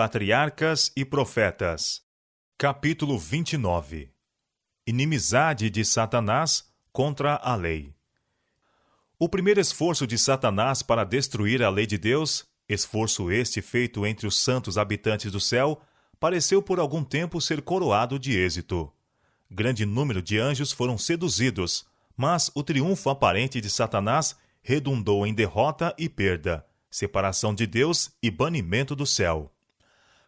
Patriarcas e Profetas. Capítulo 29. Inimizade de Satanás contra a lei. O primeiro esforço de Satanás para destruir a lei de Deus, esforço este feito entre os santos habitantes do céu, pareceu por algum tempo ser coroado de êxito. Grande número de anjos foram seduzidos, mas o triunfo aparente de Satanás redundou em derrota e perda, separação de Deus e banimento do céu.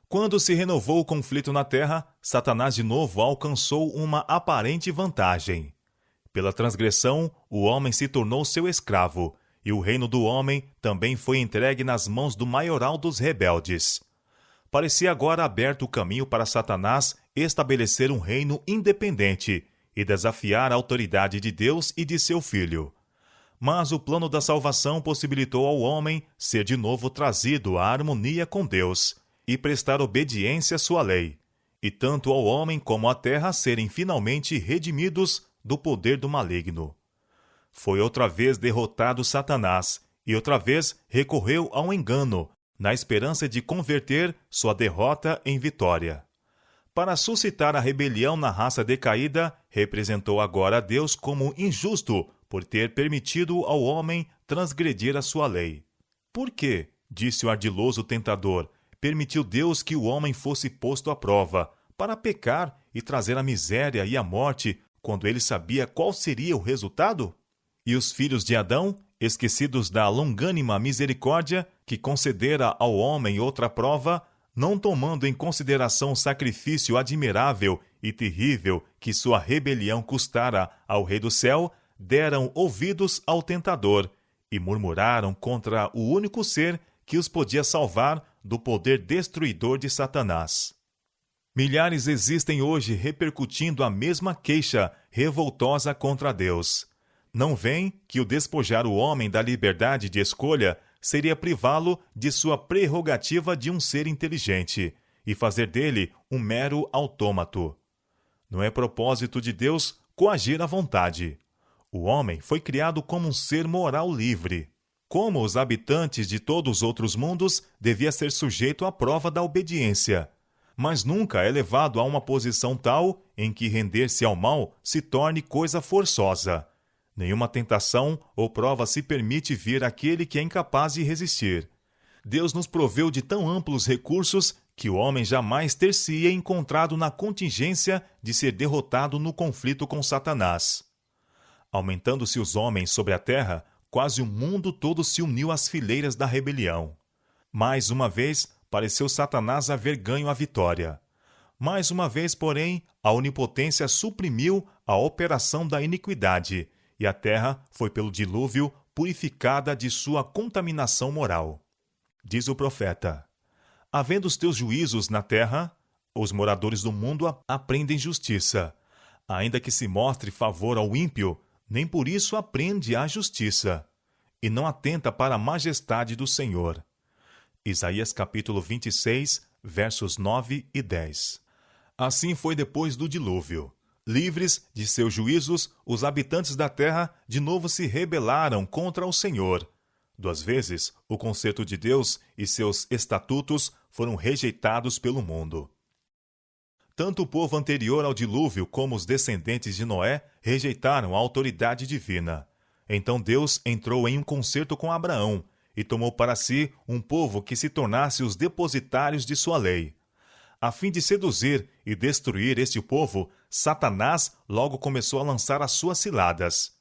Quando se renovou o conflito na terra, Satanás de novo alcançou uma aparente vantagem. Pela transgressão, o homem se tornou seu escravo, e o reino do homem também foi entregue nas mãos do maioral dos rebeldes. Parecia agora aberto o caminho para Satanás estabelecer um reino independente e desafiar a autoridade de Deus e de seu Filho. Mas o plano da salvação possibilitou ao homem ser de novo trazido à harmonia com Deus e prestar obediência à sua lei, e tanto ao homem como à terra serem finalmente redimidos do poder do maligno. Foi outra vez derrotado Satanás, e outra vez recorreu ao engano, na esperança de converter sua derrota em vitória. Para suscitar a rebelião na raça decaída, representou agora a Deus como injusto por ter permitido ao homem transgredir a sua lei. Por quê, disse o ardiloso tentador, permitiu Deus que o homem fosse posto à prova, para pecar e trazer a miséria e a morte, quando ele sabia qual seria o resultado? E os filhos de Adão, esquecidos da longânima misericórdia que concedera ao homem outra prova, não tomando em consideração o sacrifício admirável e terrível que sua rebelião custara ao Rei do Céu, deram ouvidos ao tentador e murmuraram contra o único ser que os podia salvar do poder destruidor de Satanás. Milhares existem hoje repercutindo a mesma queixa revoltosa contra Deus. Não veem que o despojar o homem da liberdade de escolha seria privá-lo de sua prerrogativa de um ser inteligente e fazer dele um mero autômato. Não é propósito de Deus coagir a vontade. O homem foi criado como um ser moral livre. Como os habitantes de todos os outros mundos, devia ser sujeito à prova da obediência, mas nunca é levado a uma posição tal em que render-se ao mal se torne coisa forçosa. Nenhuma tentação ou prova se permite vir àquele que é incapaz de resistir. Deus nos proveu de tão amplos recursos que o homem jamais ter-se-ia encontrado na contingência de ser derrotado no conflito com Satanás. Aumentando-se os homens sobre a terra, quase o mundo todo se uniu às fileiras da rebelião. Mais uma vez, pareceu Satanás haver ganho a vitória. Mais uma vez, porém, a onipotência suprimiu a operação da iniquidade, e a terra foi pelo dilúvio purificada de sua contaminação moral. Diz o profeta: havendo os teus juízos na terra, os moradores do mundo aprendem justiça. Ainda que se mostre favor ao ímpio, nem por isso aprende a justiça, e não atenta para a majestade do Senhor. Isaías capítulo 26, versos 9 e 10. Assim foi depois do dilúvio. Livres de seus juízos, os habitantes da terra de novo se rebelaram contra o Senhor. 2 vezes, o concerto de Deus e seus estatutos foram rejeitados pelo mundo. Tanto o povo anterior ao dilúvio como os descendentes de Noé rejeitaram a autoridade divina. Então Deus entrou em um concerto com Abraão e tomou para si um povo que se tornasse os depositários de sua lei. A fim de seduzir e destruir este povo, Satanás logo começou a lançar as suas ciladas.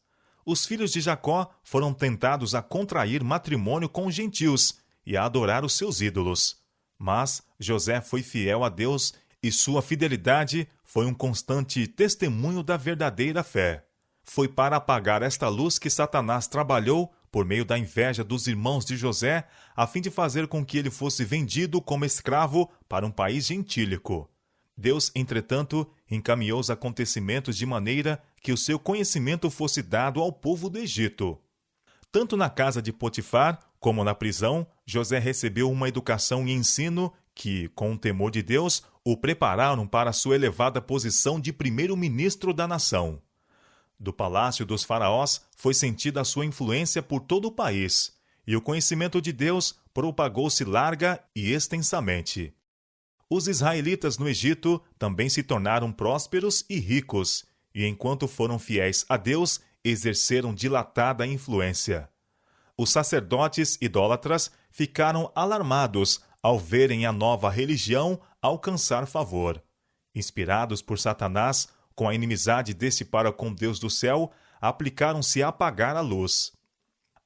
Os filhos de Jacó foram tentados a contrair matrimônio com os gentios e a adorar os seus ídolos. Mas José foi fiel a Deus e sua fidelidade foi um constante testemunho da verdadeira fé. Foi para apagar esta luz que Satanás trabalhou por meio da inveja dos irmãos de José, a fim de fazer com que ele fosse vendido como escravo para um país gentílico. Deus, entretanto, encaminhou os acontecimentos de maneira que o seu conhecimento fosse dado ao povo do Egito. Tanto na casa de Potifar como na prisão, José recebeu uma educação e ensino que, com o temor de Deus, o prepararam para sua elevada posição de primeiro-ministro da nação. Do palácio dos faraós foi sentida a sua influência por todo o país, e o conhecimento de Deus propagou-se larga e extensamente. Os israelitas no Egito também se tornaram prósperos e ricos, e enquanto foram fiéis a Deus, exerceram dilatada influência. Os sacerdotes idólatras ficaram alarmados ao verem a nova religião alcançar favor. Inspirados por Satanás, com a inimizade desse para com Deus do céu, aplicaram-se a apagar a luz.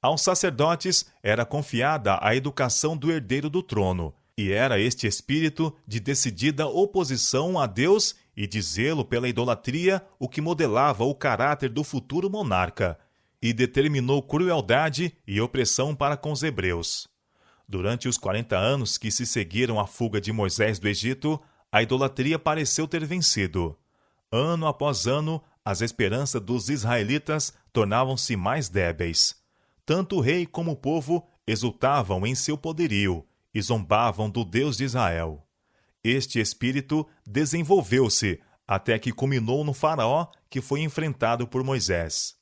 Aos sacerdotes era confiada a educação do herdeiro do trono, e era este espírito de decidida oposição a Deus e de zelo pela idolatria o que modelava o caráter do futuro monarca, e determinou crueldade e opressão para com os hebreus. Durante os 40 anos que se seguiram à fuga de Moisés do Egito, a idolatria pareceu ter vencido. Ano após ano, as esperanças dos israelitas tornavam-se mais débeis. Tanto o rei como o povo exultavam em seu poderio e zombavam do Deus de Israel. Este espírito desenvolveu-se até que culminou no faraó que foi enfrentado por Moisés.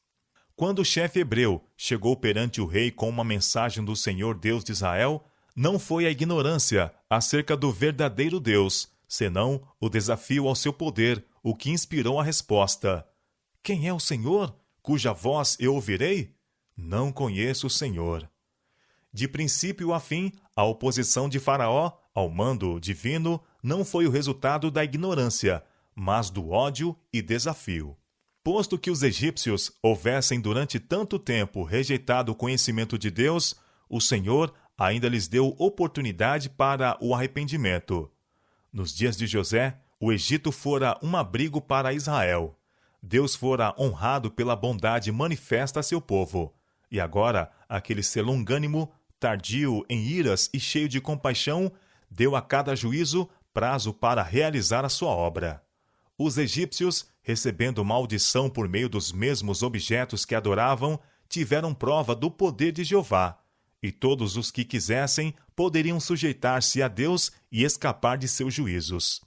Quando o chefe hebreu chegou perante o rei com uma mensagem do Senhor Deus de Israel, não foi a ignorância acerca do verdadeiro Deus, senão o desafio ao seu poder, o que inspirou a resposta: Quem é o Senhor, cuja voz eu ouvirei? Não conheço o Senhor. De princípio a fim, a oposição de Faraó ao mando divino não foi o resultado da ignorância, mas do ódio e desafio. Posto que os egípcios houvessem durante tanto tempo rejeitado o conhecimento de Deus, o Senhor ainda lhes deu oportunidade para o arrependimento. Nos dias de José, o Egito fora um abrigo para Israel. Deus fora honrado pela bondade manifesta a seu povo. E agora, aquele ser longânimo, tardio em iras e cheio de compaixão, deu a cada juízo prazo para realizar a sua obra. Os egípcios, recebendo maldição por meio dos mesmos objetos que adoravam, tiveram prova do poder de Jeová, e todos os que quisessem poderiam sujeitar-se a Deus e escapar de seus juízos.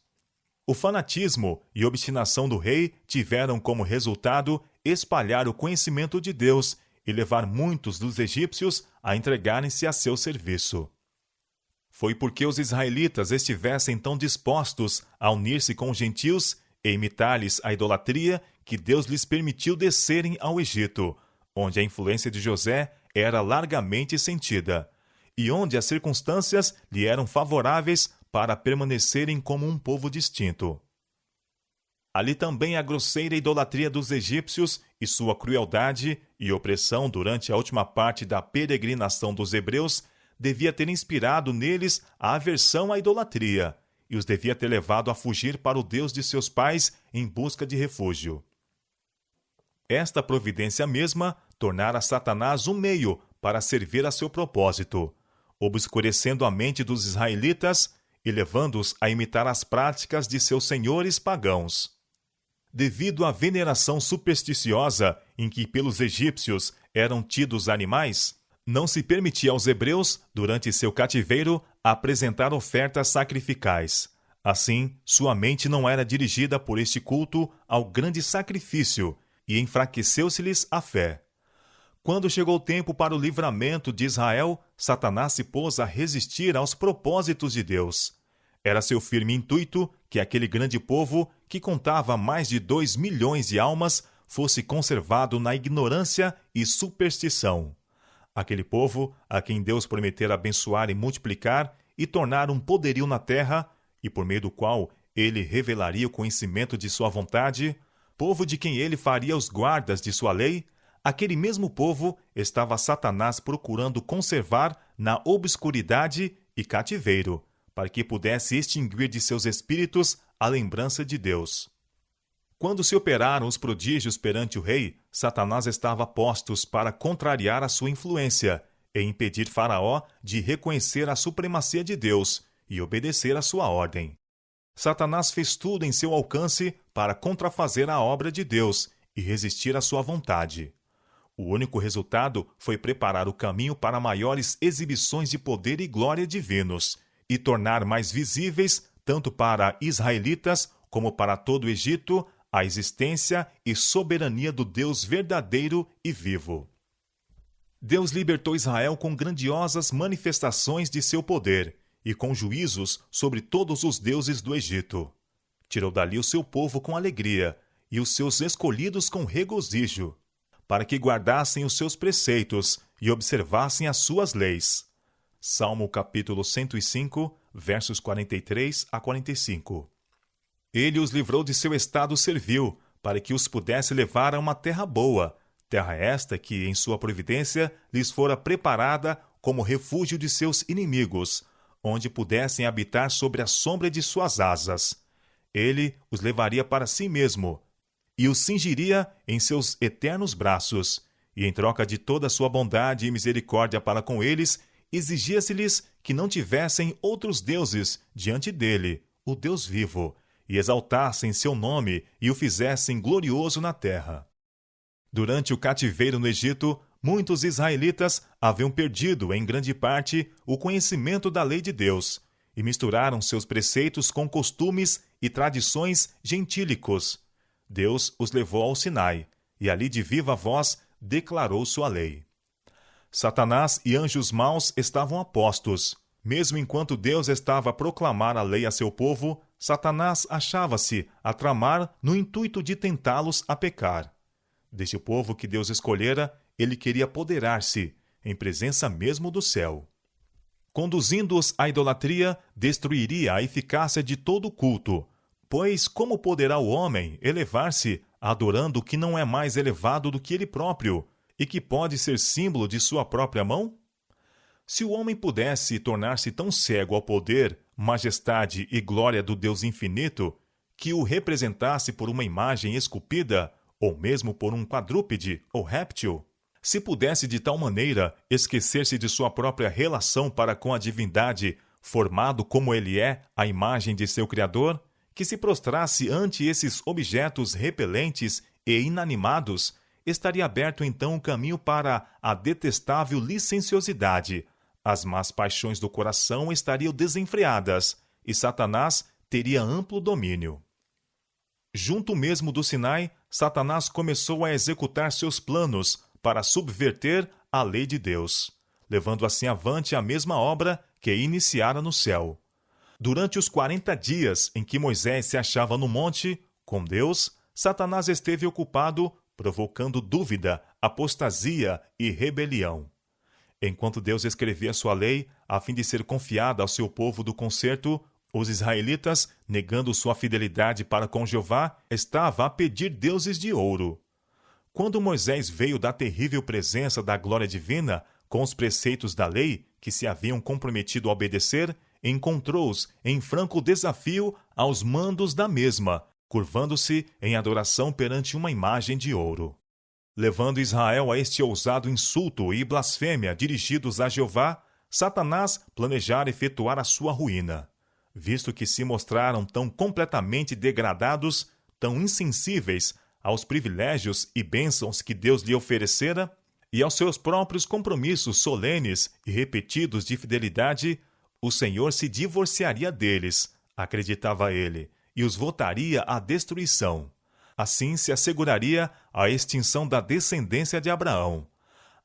O fanatismo e obstinação do rei tiveram como resultado espalhar o conhecimento de Deus e levar muitos dos egípcios a entregarem-se a seu serviço. Foi porque os israelitas estivessem tão dispostos a unir-se com os gentios e imitar-lhes a idolatria que Deus lhes permitiu descerem ao Egito, onde a influência de José era largamente sentida, e onde as circunstâncias lhe eram favoráveis para permanecerem como um povo distinto. Ali também a grosseira idolatria dos egípcios e sua crueldade e opressão durante a última parte da peregrinação dos hebreus devia ter inspirado neles a aversão à idolatria e os devia ter levado a fugir para o Deus de seus pais em busca de refúgio. Esta providência mesma tornara Satanás um meio para servir a seu propósito, obscurecendo a mente dos israelitas e levando-os a imitar as práticas de seus senhores pagãos. Devido à veneração supersticiosa em que pelos egípcios eram tidos animais, não se permitia aos hebreus, durante seu cativeiro, apresentar ofertas sacrificais. Assim, sua mente não era dirigida por este culto ao grande sacrifício, e enfraqueceu-se-lhes a fé. Quando chegou o tempo para o livramento de Israel, Satanás se pôs a resistir aos propósitos de Deus. Era seu firme intuito que aquele grande povo, que contava mais de 2 milhões de almas, fosse conservado na ignorância e superstição. Aquele povo, a quem Deus prometera abençoar e multiplicar e tornar um poderio na terra, e por meio do qual ele revelaria o conhecimento de sua vontade, povo de quem ele faria os guardas de sua lei, aquele mesmo povo estava Satanás procurando conservar na obscuridade e cativeiro, para que pudesse extinguir de seus espíritos a lembrança de Deus. Quando se operaram os prodígios perante o rei, Satanás estava a postos para contrariar a sua influência e impedir Faraó de reconhecer a supremacia de Deus e obedecer à sua ordem. Satanás fez tudo em seu alcance para contrafazer a obra de Deus e resistir à sua vontade. O único resultado foi preparar o caminho para maiores exibições de poder e glória divinos e tornar mais visíveis, tanto para israelitas como para todo o Egito, a existência e soberania do Deus verdadeiro e vivo. Deus libertou Israel com grandiosas manifestações de seu poder, e com juízos sobre todos os deuses do Egito. Tirou dali o seu povo com alegria e os seus escolhidos com regozijo, para que guardassem os seus preceitos e observassem as suas leis. Salmo capítulo 105, versos 43 a 45. Ele os livrou de seu estado servil, para que os pudesse levar a uma terra boa, terra esta que, em sua providência, lhes fora preparada como refúgio de seus inimigos, onde pudessem habitar sobre a sombra de suas asas. Ele os levaria para si mesmo, e os cingiria em seus eternos braços, e em troca de toda a sua bondade e misericórdia para com eles, exigia-se-lhes que não tivessem outros deuses diante dele, o Deus vivo, e exaltassem seu nome e o fizessem glorioso na terra. Durante o cativeiro no Egito, muitos israelitas haviam perdido, em grande parte, o conhecimento da lei de Deus, e misturaram seus preceitos com costumes e tradições gentílicos. Deus os levou ao Sinai, e ali de viva voz declarou sua lei. Satanás e anjos maus estavam a postos. Mesmo enquanto Deus estava a proclamar a lei a seu povo, Satanás achava-se a tramar no intuito de tentá-los a pecar. Deste povo que Deus escolhera, ele queria apoderar-se, em presença mesmo do céu. Conduzindo-os à idolatria, destruiria a eficácia de todo o culto, pois como poderá o homem elevar-se adorando o que não é mais elevado do que ele próprio, e que pode ser símbolo de sua própria mão? Se o homem pudesse tornar-se tão cego ao poder, majestade e glória do Deus infinito, que o representasse por uma imagem esculpida, ou mesmo por um quadrúpede ou réptil, se pudesse de tal maneira esquecer-se de sua própria relação para com a divindade, formado como ele é, à imagem de seu Criador, que se prostrasse ante esses objetos repelentes e inanimados, estaria aberto então o caminho para a detestável licenciosidade. As más paixões do coração estariam desenfreadas, e Satanás teria amplo domínio. Junto mesmo do Sinai, Satanás começou a executar seus planos para subverter a lei de Deus, levando assim avante a mesma obra que iniciara no céu. Durante os 40 dias em que Moisés se achava no monte, com Deus, Satanás esteve ocupado provocando dúvida, apostasia e rebelião. Enquanto Deus escrevia sua lei, a fim de ser confiada ao seu povo do concerto, os israelitas, negando sua fidelidade para com Jeová, estavam a pedir deuses de ouro. Quando Moisés veio da terrível presença da glória divina, com os preceitos da lei, que se haviam comprometido a obedecer, encontrou-os em franco desafio aos mandos da mesma, curvando-se em adoração perante uma imagem de ouro. Levando Israel a este ousado insulto e blasfêmia dirigidos a Jeová, Satanás planejara efetuar a sua ruína. Visto que se mostraram tão completamente degradados, tão insensíveis aos privilégios e bênçãos que Deus lhe oferecera, e aos seus próprios compromissos solenes e repetidos de fidelidade, o Senhor se divorciaria deles, acreditava ele, e os votaria à destruição. Assim se asseguraria a extinção da descendência de Abraão,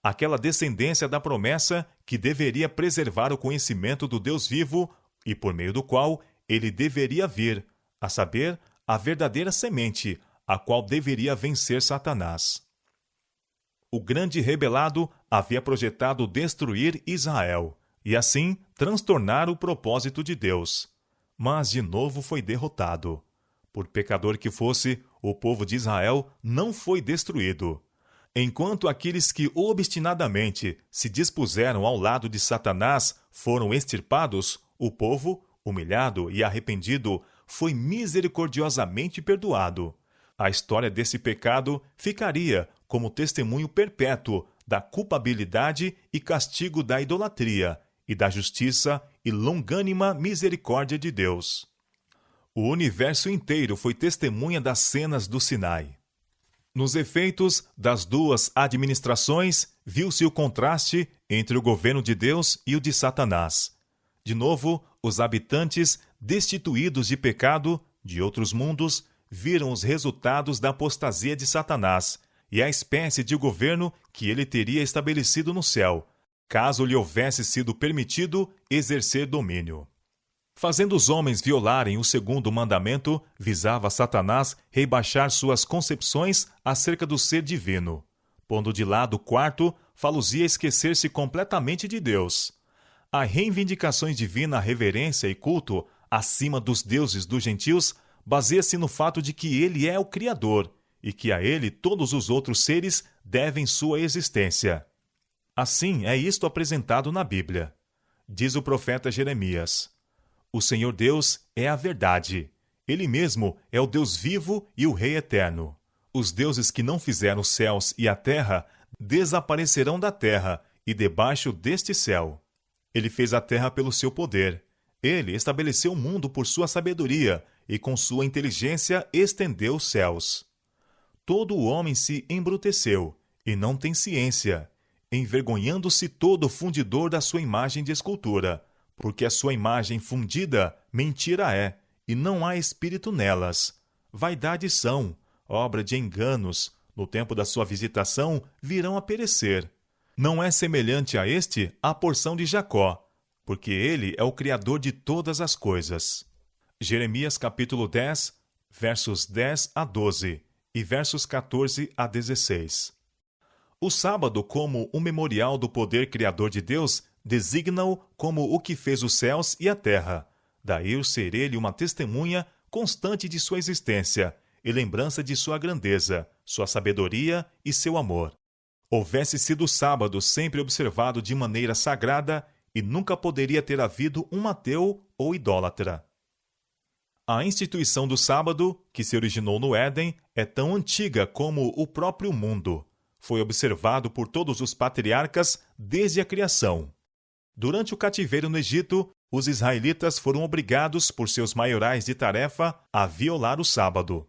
aquela descendência da promessa que deveria preservar o conhecimento do Deus vivo e por meio do qual ele deveria vir, a saber, a verdadeira semente, a qual deveria vencer Satanás. O grande rebelado havia projetado destruir Israel e assim transtornar o propósito de Deus. Mas de novo foi derrotado. Por pecador que fosse, o povo de Israel não foi destruído. Enquanto aqueles que obstinadamente se dispuseram ao lado de Satanás foram extirpados, o povo, humilhado e arrependido, foi misericordiosamente perdoado. A história desse pecado ficaria como testemunho perpétuo da culpabilidade e castigo da idolatria e da justiça e longânima misericórdia de Deus. O universo inteiro foi testemunha das cenas do Sinai. Nos efeitos das duas administrações, viu-se o contraste entre o governo de Deus e o de Satanás. De novo, os habitantes, destituídos de pecado, de outros mundos, viram os resultados da apostasia de Satanás e a espécie de governo que ele teria estabelecido no céu, caso lhe houvesse sido permitido exercer domínio. Fazendo os homens violarem o segundo mandamento, visava Satanás rebaixar suas concepções acerca do ser divino. Pondo de lado o quarto, falo-os-ia esquecer-se completamente de Deus. A reivindicações divina, reverência e culto acima dos deuses dos gentios baseia-se no fato de que ele é o Criador e que a ele todos os outros seres devem sua existência. Assim é isto apresentado na Bíblia. Diz o profeta Jeremias: O Senhor Deus é a verdade. Ele mesmo é o Deus vivo e o Rei eterno. Os deuses que não fizeram os céus e a terra desaparecerão da terra e debaixo deste céu. Ele fez a terra pelo seu poder. Ele estabeleceu o mundo por sua sabedoria e com sua inteligência estendeu os céus. Todo o homem se embruteceu e não tem ciência, envergonhando-se todo o fundidor da sua imagem de escultura, porque a sua imagem fundida mentira é, e não há espírito nelas. Vaidades são, obra de enganos, no tempo da sua visitação virão a perecer. Não é semelhante a este a porção de Jacó, porque ele é o Criador de todas as coisas. Jeremias capítulo 10, versos 10 a 12 e versos 14 a 16. O sábado, como um memorial do poder criador de Deus, designa-o como o que fez os céus e a terra. Daí o ser ele uma testemunha constante de sua existência e lembrança de sua grandeza, sua sabedoria e seu amor. Houvesse sido o sábado sempre observado de maneira sagrada e nunca poderia ter havido um ateu ou idólatra. A instituição do sábado, que se originou no Éden, é tão antiga como o próprio mundo. Foi observado por todos os patriarcas desde a criação. Durante o cativeiro no Egito, os israelitas foram obrigados por seus maiorais de tarefa a violar o sábado.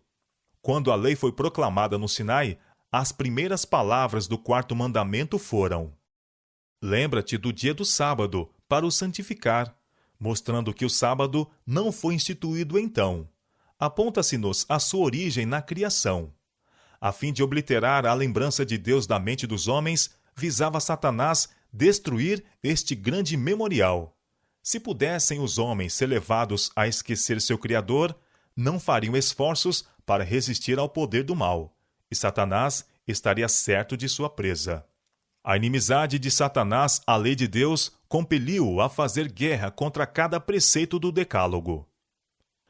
Quando a lei foi proclamada no Sinai, as primeiras palavras do quarto mandamento foram: Lembra-te do dia do sábado para o santificar, mostrando que o sábado não foi instituído então. Aponta-se-nos a sua origem na criação. A fim de obliterar a lembrança de Deus da mente dos homens, visava Satanás destruir este grande memorial. Se pudessem os homens ser levados a esquecer seu Criador, não fariam esforços para resistir ao poder do mal, e Satanás estaria certo de sua presa. A inimizade de Satanás à lei de Deus compeliu-o a fazer guerra contra cada preceito do Decálogo.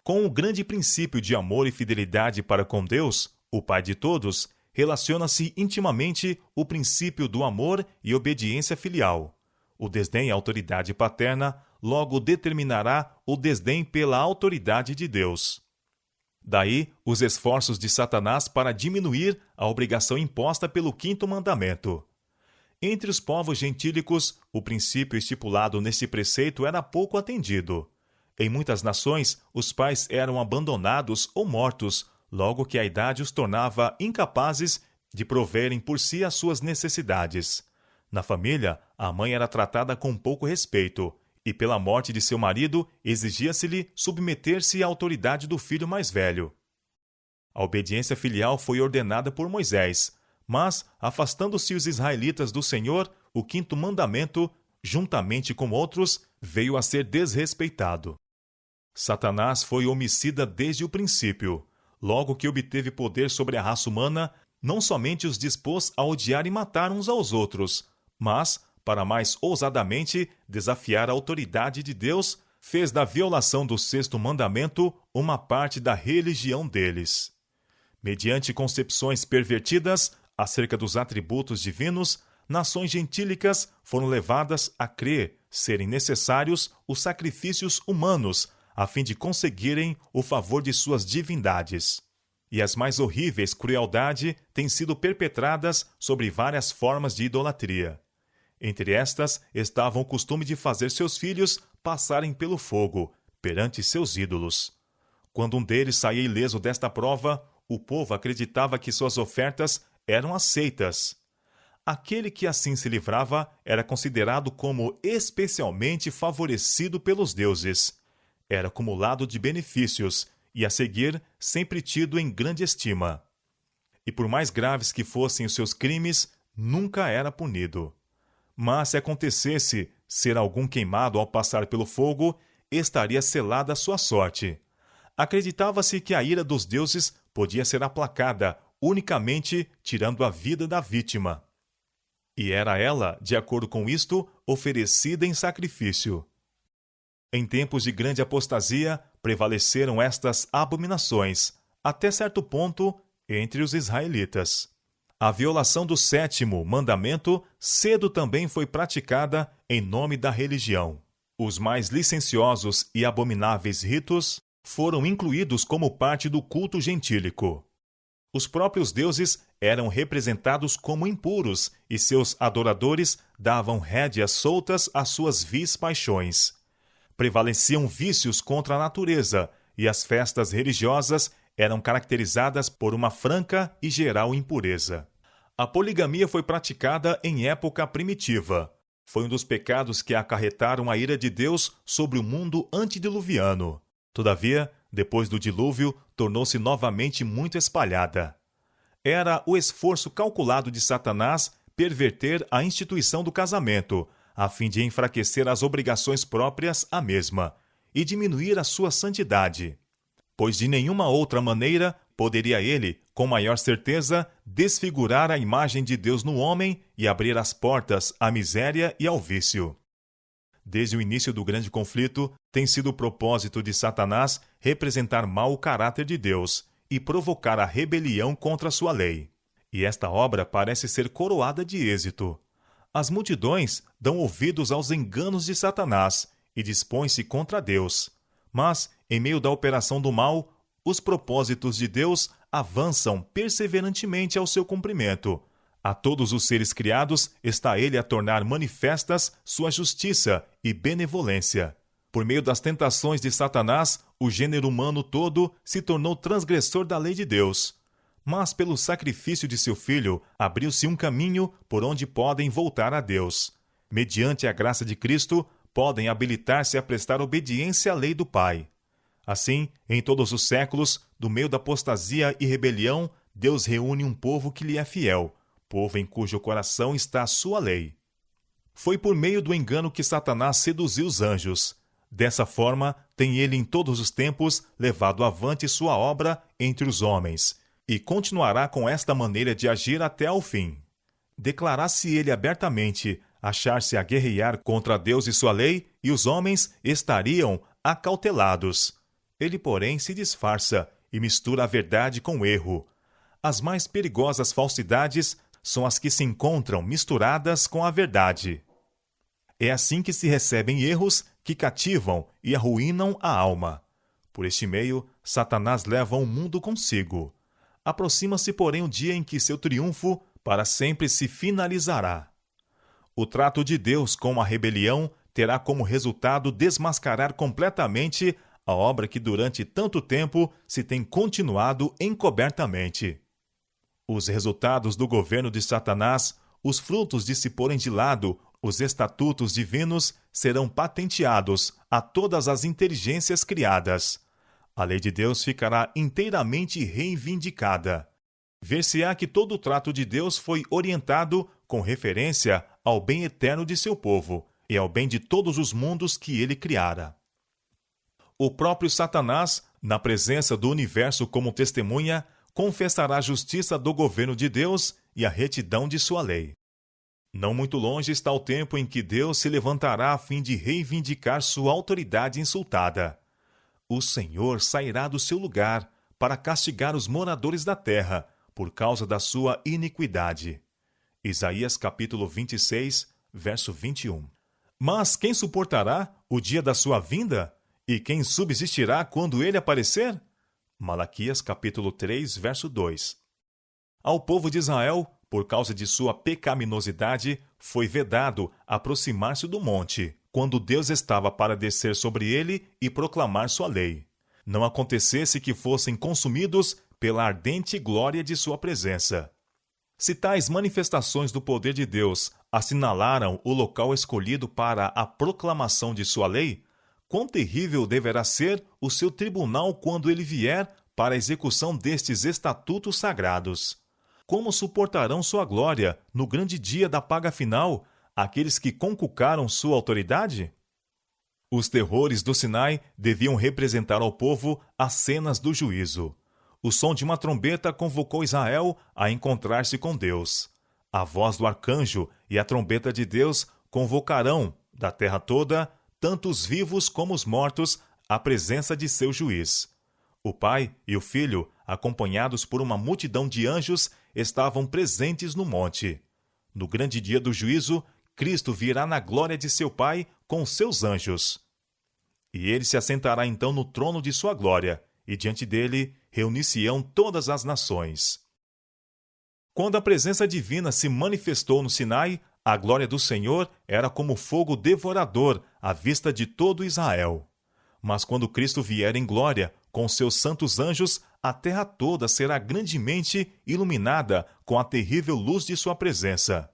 Com o grande princípio de amor e fidelidade para com Deus, o Pai de todos, relaciona-se intimamente o princípio do amor e obediência filial. O desdém à autoridade paterna logo determinará o desdém pela autoridade de Deus. Daí os esforços de Satanás para diminuir a obrigação imposta pelo quinto mandamento. Entre os povos gentílicos, o princípio estipulado nesse preceito era pouco atendido. Em muitas nações, os pais eram abandonados ou mortos, logo que a idade os tornava incapazes de proverem por si as suas necessidades. Na família, a mãe era tratada com pouco respeito, e pela morte de seu marido, exigia-se-lhe submeter-se à autoridade do filho mais velho. A obediência filial foi ordenada por Moisés, mas, afastando-se os israelitas do Senhor, o quinto mandamento, juntamente com outros, veio a ser desrespeitado. Satanás foi homicida desde o princípio. Logo que obteve poder sobre a raça humana, não somente os dispôs a odiar e matar uns aos outros, mas, para mais ousadamente desafiar a autoridade de Deus, fez da violação do sexto mandamento uma parte da religião deles. Mediante concepções pervertidas acerca dos atributos divinos, nações gentílicas foram levadas a crer serem necessários os sacrifícios humanos a fim de conseguirem o favor de suas divindades. E as mais horríveis crueldades têm sido perpetradas sobre várias formas de idolatria. Entre estas estava o costume de fazer seus filhos passarem pelo fogo perante seus ídolos. Quando um deles saía ileso desta prova, o povo acreditava que suas ofertas eram aceitas. Aquele que assim se livrava era considerado como especialmente favorecido pelos deuses. Era acumulado de benefícios e, a seguir, sempre tido em grande estima. E por mais graves que fossem os seus crimes, nunca era punido. Mas se acontecesse ser algum queimado ao passar pelo fogo, estaria selada a sua sorte. Acreditava-se que a ira dos deuses podia ser aplacada unicamente tirando a vida da vítima. E era ela, de acordo com isto, oferecida em sacrifício. Em tempos de grande apostasia, prevaleceram estas abominações, até certo ponto, entre os israelitas. A violação do 7º mandamento cedo também foi praticada em nome da religião. Os mais licenciosos e abomináveis ritos foram incluídos como parte do culto gentílico. Os próprios deuses eram representados como impuros e seus adoradores davam rédeas soltas às suas vis paixões. Prevaleciam vícios contra a natureza e as festas religiosas eram caracterizadas por uma franca e geral impureza. A poligamia foi praticada em época primitiva. Foi um dos pecados que acarretaram a ira de Deus sobre o mundo antediluviano. Todavia, depois do dilúvio, tornou-se novamente muito espalhada. Era o esforço calculado de Satanás perverter a instituição do casamento, a fim de enfraquecer as obrigações próprias à mesma e diminuir a sua santidade. Pois de nenhuma outra maneira poderia ele, com maior certeza, desfigurar a imagem de Deus no homem e abrir as portas à miséria e ao vício. Desde o início do grande conflito, tem sido o propósito de Satanás representar mal o caráter de Deus e provocar a rebelião contra sua lei. E esta obra parece ser coroada de êxito. As multidões dão ouvidos aos enganos de Satanás e dispõem-se contra Deus. Mas, em meio da operação do mal, os propósitos de Deus avançam perseverantemente ao seu cumprimento. A todos os seres criados está ele a tornar manifestas sua justiça e benevolência. Por meio das tentações de Satanás, o gênero humano todo se tornou transgressor da lei de Deus. Mas pelo sacrifício de seu Filho, abriu-se um caminho por onde podem voltar a Deus. Mediante a graça de Cristo, podem habilitar-se a prestar obediência à lei do Pai. Assim, em todos os séculos, do meio da apostasia e rebelião, Deus reúne um povo que lhe é fiel, povo em cujo coração está a sua lei. Foi por meio do engano que Satanás seduziu os anjos. Dessa forma, tem ele em todos os tempos levado avante sua obra entre os homens, e continuará com esta maneira de agir até ao fim. Declarasse ele abertamente achar-se a guerrear contra Deus e sua lei, e os homens estariam acautelados. Ele, porém, se disfarça e mistura a verdade com o erro. As mais perigosas falsidades são as que se encontram misturadas com a verdade. É assim que se recebem erros que cativam e arruinam a alma. Por este meio, Satanás leva o mundo consigo. Aproxima-se, porém, o dia em que seu triunfo para sempre se finalizará. O trato de Deus com a rebelião terá como resultado desmascarar completamente a obra que durante tanto tempo se tem continuado encobertamente. Os resultados do governo de Satanás, os frutos de se porem de lado os estatutos divinos, serão patenteados a todas as inteligências criadas. A lei de Deus ficará inteiramente reivindicada. Ver-se-á que todo o trato de Deus foi orientado com referência ao bem eterno de seu povo e ao bem de todos os mundos que ele criara. O próprio Satanás, na presença do universo como testemunha, confessará a justiça do governo de Deus e a retidão de sua lei. Não muito longe está o tempo em que Deus se levantará a fim de reivindicar sua autoridade insultada. O Senhor sairá do seu lugar para castigar os moradores da terra por causa da sua iniquidade. Isaías capítulo 26, verso 21. Mas quem suportará o dia da sua vinda? E quem subsistirá quando ele aparecer? Malaquias capítulo 3, verso 2. Ao povo de Israel, por causa de sua pecaminosidade, foi vedado aproximar-se do monte, quando Deus estava para descer sobre ele e proclamar sua lei. Não acontecesse que fossem consumidos pela ardente glória de sua presença. Se tais manifestações do poder de Deus assinalaram o local escolhido para a proclamação de sua lei, quão terrível deverá ser o seu tribunal quando ele vier para a execução destes estatutos sagrados. Como suportarão sua glória no grande dia da paga final aqueles que conculcaram sua autoridade? Os terrores do Sinai deviam representar ao povo as cenas do juízo. O som de uma trombeta convocou Israel a encontrar-se com Deus. A voz do arcanjo e a trombeta de Deus convocarão, da terra toda, tanto os vivos como os mortos, à presença de seu juiz. O Pai e o Filho, acompanhados por uma multidão de anjos, estavam presentes no monte. No grande dia do juízo, Cristo virá na glória de seu Pai com seus anjos. E ele se assentará então no trono de sua glória, e diante dele reunir-se-ão todas as nações. Quando a presença divina se manifestou no Sinai, a glória do Senhor era como fogo devorador à vista de todo Israel. Mas quando Cristo vier em glória, com seus santos anjos, a terra toda será grandemente iluminada com a terrível luz de sua presença.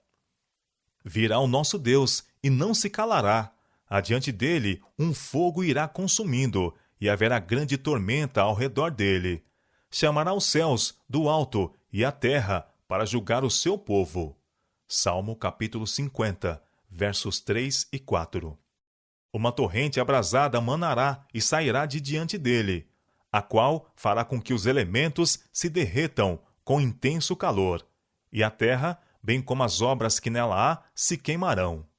Virá o nosso Deus e não se calará. Adiante dele, um fogo irá consumindo, e haverá grande tormenta ao redor dele. Chamará os céus do alto e a terra para julgar o seu povo. Salmo capítulo 50, versos 3 e 4. Uma torrente abrasada manará e sairá de diante dele, a qual fará com que os elementos se derretam com intenso calor, e a terra, bem como as obras que nela há, se queimarão.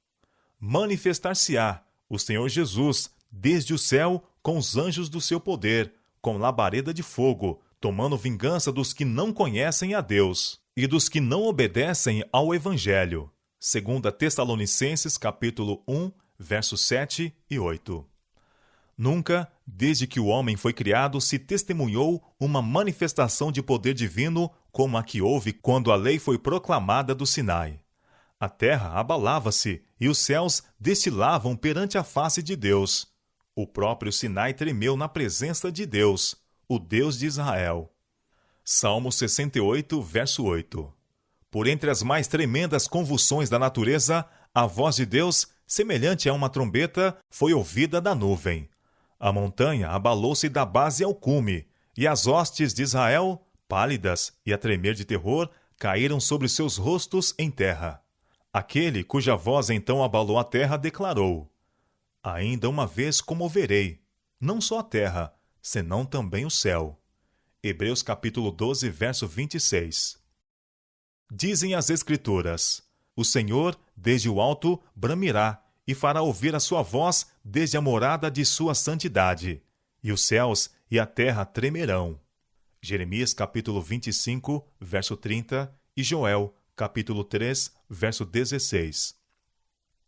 Manifestar-se-á o Senhor Jesus desde o céu com os anjos do seu poder, com labareda de fogo, tomando vingança dos que não conhecem a Deus e dos que não obedecem ao Evangelho. 2 Tessalonicenses capítulo 1, versos 7 e 8. Nunca, desde que o homem foi criado, se testemunhou uma manifestação de poder divino como a que houve quando a lei foi proclamada do Sinai. A terra abalava-se e os céus destilavam perante a face de Deus. O próprio Sinai tremeu na presença de Deus, o Deus de Israel. Salmo 68, verso 8. Por entre as mais tremendas convulsões da natureza, a voz de Deus, semelhante a uma trombeta, foi ouvida da nuvem. A montanha abalou-se da base ao cume, e as hostes de Israel, pálidas e a tremer de terror, caíram sobre seus rostos em terra. Aquele cuja voz então abalou a terra declarou: Ainda uma vez comoverei, não só a terra, senão também o céu. Hebreus capítulo 12, verso 26. Dizem as Escrituras: O Senhor, desde o alto, bramirá, e fará ouvir a sua voz desde a morada de sua santidade, e os céus e a terra tremerão. Jeremias capítulo 25, verso 30, e Joel capítulo 3, verso 16.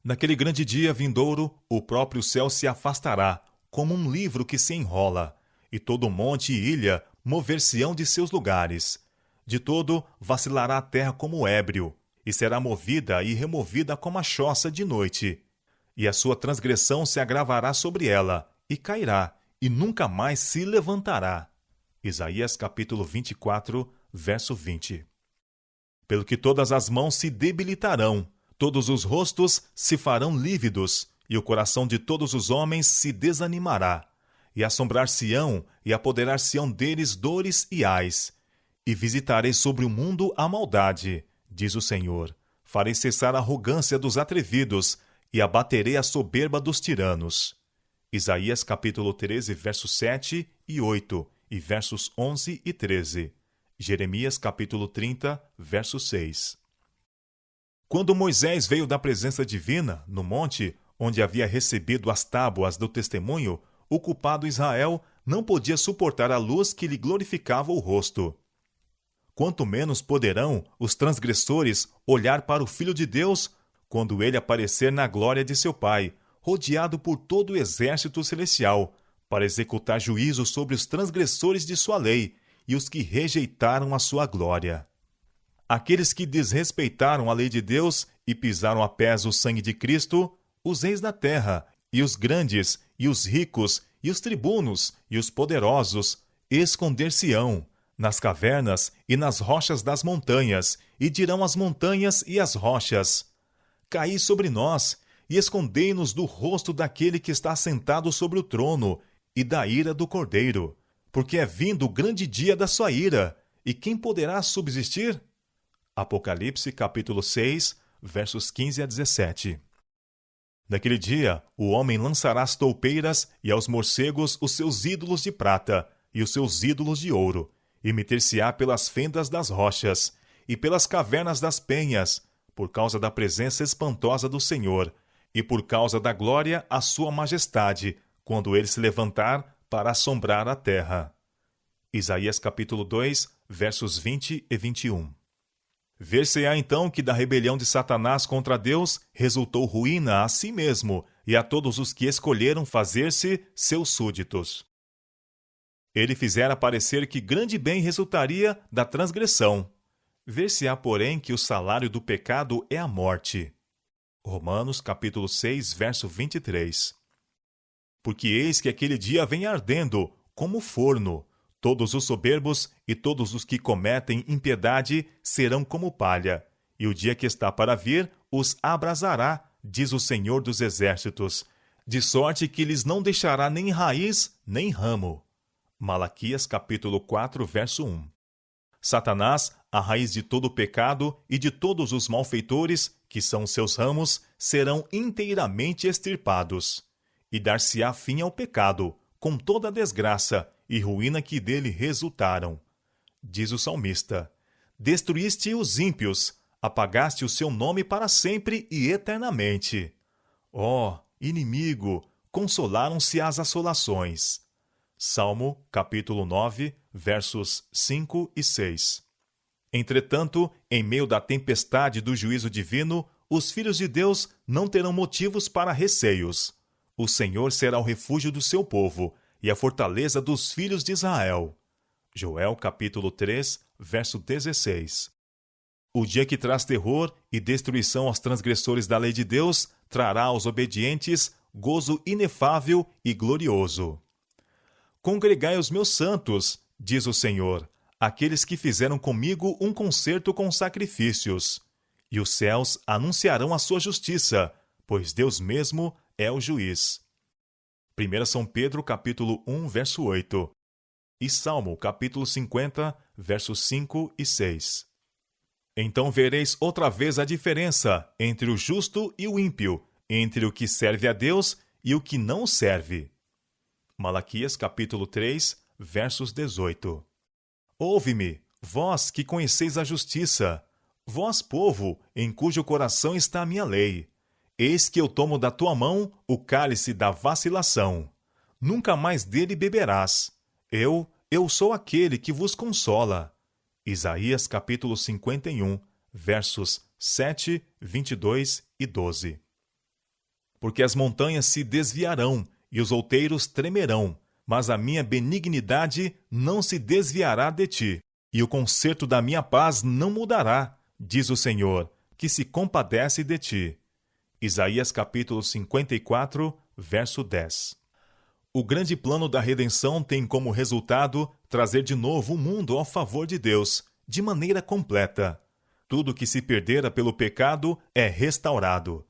Naquele grande dia vindouro, o próprio céu se afastará, como um livro que se enrola, e todo monte e ilha mover-se-ão de seus lugares. De todo vacilará a terra como ébrio, e será movida e removida como a choça de noite. E a sua transgressão se agravará sobre ela, e cairá, e nunca mais se levantará. Isaías capítulo 24, verso 20. Pelo que todas as mãos se debilitarão, todos os rostos se farão lívidos, e o coração de todos os homens se desanimará, e assombrar-se-ão e apoderar-se-ão deles dores e ais. E visitarei sobre o mundo a maldade, diz o Senhor. Farei cessar a arrogância dos atrevidos, e abaterei a soberba dos tiranos. Isaías capítulo 13, versos 7 e 8, e versos 11 e 13. Jeremias capítulo 30, verso 6. Quando Moisés veio da presença divina, no monte, onde havia recebido as tábuas do testemunho, o culpado Israel não podia suportar a luz que lhe glorificava o rosto. Quanto menos poderão os transgressores olhar para o Filho de Deus quando ele aparecer na glória de seu Pai, rodeado por todo o exército celestial, para executar juízo sobre os transgressores de sua lei e os que rejeitaram a sua glória. Aqueles que desrespeitaram a lei de Deus e pisaram a pés o sangue de Cristo, os reis da terra, e os grandes, e os ricos, e os tribunos, e os poderosos, esconder-se-ão nas cavernas e nas rochas das montanhas, e dirão às montanhas e às rochas: Caí sobre nós, e escondei-nos do rosto daquele que está sentado sobre o trono, e da ira do Cordeiro, porque é vindo o grande dia da sua ira, e quem poderá subsistir? Apocalipse capítulo 6, versos 15 a 17. Naquele dia, o homem lançará as toupeiras e aos morcegos os seus ídolos de prata e os seus ídolos de ouro, e meter-se-á pelas fendas das rochas e pelas cavernas das penhas, por causa da presença espantosa do Senhor, e por causa da glória à sua majestade, quando ele se levantar para assombrar a terra. Isaías capítulo 2, versos 20 e 21. Ver-se-á então que da rebelião de Satanás contra Deus resultou ruína a si mesmo e a todos os que escolheram fazer-se seus súditos. Ele fizera parecer que grande bem resultaria da transgressão. Ver-se-á, porém, que o salário do pecado é a morte. Romanos capítulo 6, verso 23. Porque eis que aquele dia vem ardendo, como forno. Todos os soberbos e todos os que cometem impiedade serão como palha, e o dia que está para vir os abrasará, diz o Senhor dos Exércitos, de sorte que lhes não deixará nem raiz, nem ramo. Malaquias capítulo 4, verso 1. Satanás, a raiz de todo o pecado e de todos os malfeitores, que são seus ramos, serão inteiramente extirpados. E dar-se-á fim ao pecado, com toda a desgraça e ruína que dele resultaram. Diz o salmista: destruíste os ímpios, apagaste o seu nome para sempre e eternamente. Ó, inimigo, consolaram-se as assolações. Salmo, capítulo 9, versos 5 e 6. Entretanto, em meio da tempestade do juízo divino, os filhos de Deus não terão motivos para receios. O Senhor será o refúgio do seu povo e a fortaleza dos filhos de Israel. Joel capítulo 3, verso 16. O dia que traz terror e destruição aos transgressores da lei de Deus, trará aos obedientes gozo inefável e glorioso. Congregai os meus santos, diz o Senhor, aqueles que fizeram comigo um concerto com sacrifícios. E os céus anunciarão a sua justiça, pois Deus mesmo é o juiz. 1 São Pedro, capítulo 1, verso 8. E Salmo, capítulo 50, versos 5 e 6. Então vereis outra vez a diferença entre o justo e o ímpio, entre o que serve a Deus e o que não o serve. Malaquias, capítulo 3, versos 18. Ouve-me, vós que conheceis a justiça, vós, povo, em cujo coração está a minha lei. Eis que eu tomo da tua mão o cálice da vacilação. Nunca mais dele beberás. Eu sou aquele que vos consola. Isaías capítulo 51, versos 7, 22 e 12. Porque as montanhas se desviarão e os outeiros tremerão, mas a minha benignidade não se desviará de ti, e o conserto da minha paz não mudará, diz o Senhor, que se compadece de ti. Isaías capítulo 54, verso 10. O grande plano da redenção tem como resultado trazer de novo o mundo ao favor de Deus, de maneira completa. Tudo que se perdera pelo pecado é restaurado.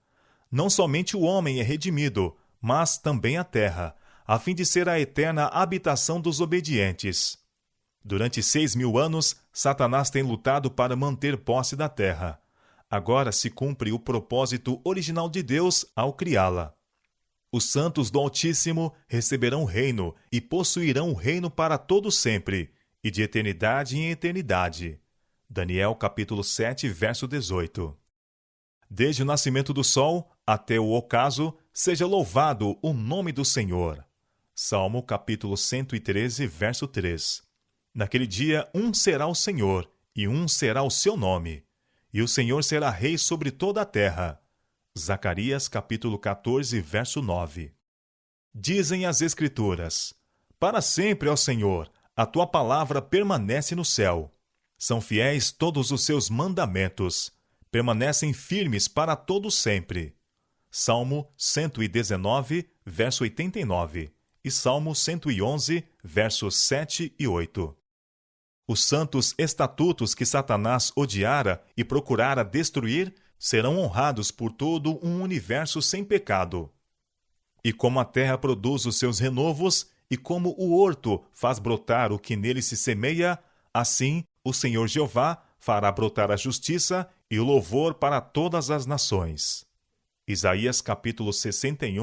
Não somente o homem é redimido, mas também a terra, a fim de ser a eterna habitação dos obedientes. Durante 6.000 anos, Satanás tem lutado para manter posse da terra. Agora se cumpre o propósito original de Deus ao criá-la. Os santos do Altíssimo receberão o reino e possuirão o reino para todo sempre, e de eternidade em eternidade. Daniel capítulo 7, verso 18. Desde o nascimento do sol até o ocaso, seja louvado o nome do Senhor. Salmo capítulo 113, verso 3. Naquele dia, um será o Senhor, e um será o seu nome. E o Senhor será rei sobre toda a terra. Zacarias, capítulo 14, verso 9. Dizem as Escrituras: para sempre, ó Senhor, a tua palavra permanece no céu. São fiéis todos os seus mandamentos. Permanecem firmes para todo sempre. Salmo 119, verso 89. E Salmo 111, versos 7 e 8. Os santos estatutos que Satanás odiara e procurara destruir serão honrados por todo um universo sem pecado. E como a terra produz os seus renovos, e como o horto faz brotar o que nele se semeia, assim o Senhor Jeová fará brotar a justiça e o louvor para todas as nações. Isaías capítulo 61,